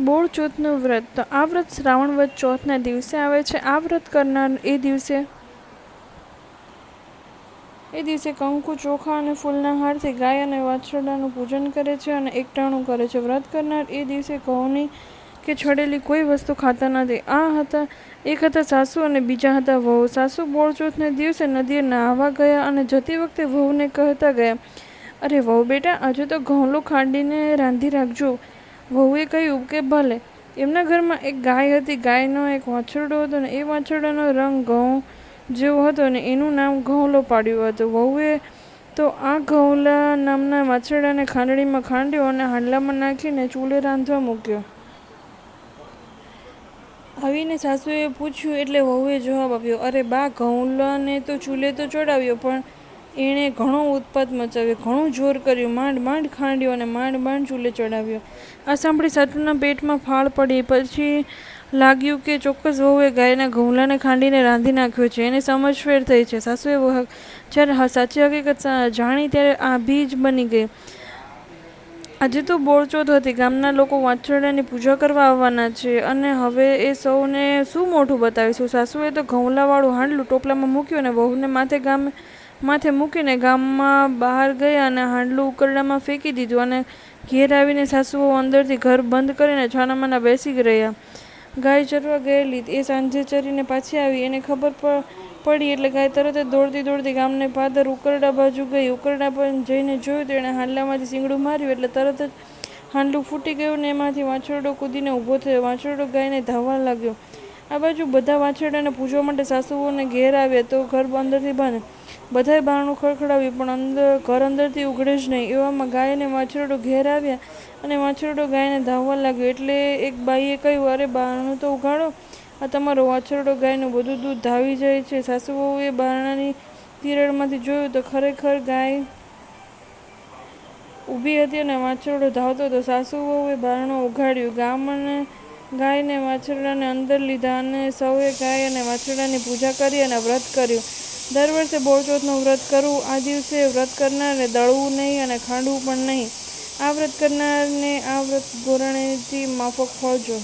બોળ ચોથનું વ્રત. તો આ વ્રત શ્રાવણ વદ ચોથના દિવસે આવે છે. આ વ્રત કરનાર એ દિવસે કંકુ, ચોખા અને ફૂલના હારથી ગાય અને વાછરડાનું પૂજન કરે છે અને એકટાણું કરે છે. વ્રત કરનાર એ દિવસે ઘઉંની કે છડેલી કોઈ વસ્તુ ખાતા નથી. એક હતા સાસુ અને બીજા હતા વહુ. સાસુ બોળચોથના દિવસે નદીએ નહાવા ગયા અને જતી વખતે વહુને કહેતા ગયા, અરે વહુ બેટા, આજે તો ઘઉંલો ખાંડીને રાંધી રાખજો. વહુએ કહ્યું કે ભલે. એમના ઘરમાં એક ગાય હતી. ગાયનો એક વાછરડો હતો ને એ વાછરડાનો રંગ ઘઉં જેવો હતો ને એનું નામ ઘઉંલો પાડ્યું હતું. વહુએ તો આ ઘઉંલા નામના વાછરડાને ખાંડણીમાં ખાંડ્યો અને હાંડલામાં નાખીને ચૂલે રાંધવા મૂક્યો. આવીને સાસુએ પૂછ્યું એટલે વહુએ જવાબ આપ્યો, અરે બા, ઘઉંલાને તો ચૂલે તો ચડાવ્યો, પણ એણે ઘણો ઉત્પાત મચાવ્યો, ઘણું જોર કર્યું, માંડ માંડ ખાંડ્યો અને માંડ માંડ ચૂલે ચડાવ્યો. આ સાંભળી સાસુના પેટમાં ફાળ પડી. પછી લાગ્યું કે ચોક્કસ વહુએ ગાયના ઘઉંલાને ખાંડીને રાંધી નાખ્યો છે. એને સમજફેર થઈ છે. સાસુએ જ્યારે સાચી હકીકત જાણી ત્યારે આભી જ બની ગઈ. આજે તો બોળચોથ હતી. ગામના લોકો વાછરડાની પૂજા કરવા આવવાના છે અને હવે એ સૌને શું મોઢું બતાવીશું? સાસુએ તો ઘઉંલાવાળું હાંડલું ટોપલામાં મૂક્યું અને વહુને માથે મૂકીને ગામમાં બહાર ગયા અને હાંડલું ઉકરડામાં ફેંકી દીધું અને ઘેર આવીને સાસુઓ અંદરથી ઘર બંધ કરીને છાનામાના બેસી રહ્યા. ગાય ચરવા ગયેલી એ સાંજે ચરીને પાછી આવી. એને ખબર પડી એટલે ગાય તરત જ દોડતી દોડતી ગામને પાદર ઉકરડા બાજુ ગઈ. ઉકરડા પર જઈને જોયું તો એણે હાંડલામાંથી સીંગડું માર્યું એટલે તરત જ હાંડલું ફૂટી ગયું ને એમાંથી વાછરડો કૂદીને ઊભો થયો. વાછરડો ગાયને ધાવવા લાગ્યો. આ બાજુ બધા વાછરડાને પૂજવા માટે સાસુઓને ઘેર આવ્યા તો ઘર અંદરથી બંધ. બધાએ બારણું ખડખડાવ્યું પણ ઘર અંદરથી ઉઘડે જ નહીં. એવામાં ગાય અને વાછરડો ઘેર આવ્યા અને વાછરડો ગાયને ધાવવા લાગ્યો. એટલે એક બાઈએ કહ્યું, અરે બારણું તો ઉઘાડો, આ તમારો વાછરડો ગાયનું બધું દૂધ ધાવી જાય છે. સાસુવહુએ બારણાની તિરાડમાંથી જોયું તો ખરેખર ગાય ઊભી હતી અને વાછરડો ધાવતો હતો. સાસુવહુએ બારણું ઉઘાડ્યું. ગાયને વાછરડાને અંદર લીધા અને સૌએ ગાય અને વાછરડાની પૂજા કરી અને વ્રત કર્યું. દર વર્ષે બોળચોથનું વ્રત કરવું. આ દિવસે વ્રત કરનારને દળવું નહીં અને ખાંડવું પણ નહીં. આ વ્રત કરનારને આ વ્રત ગોરણેથી માફક ફળજો.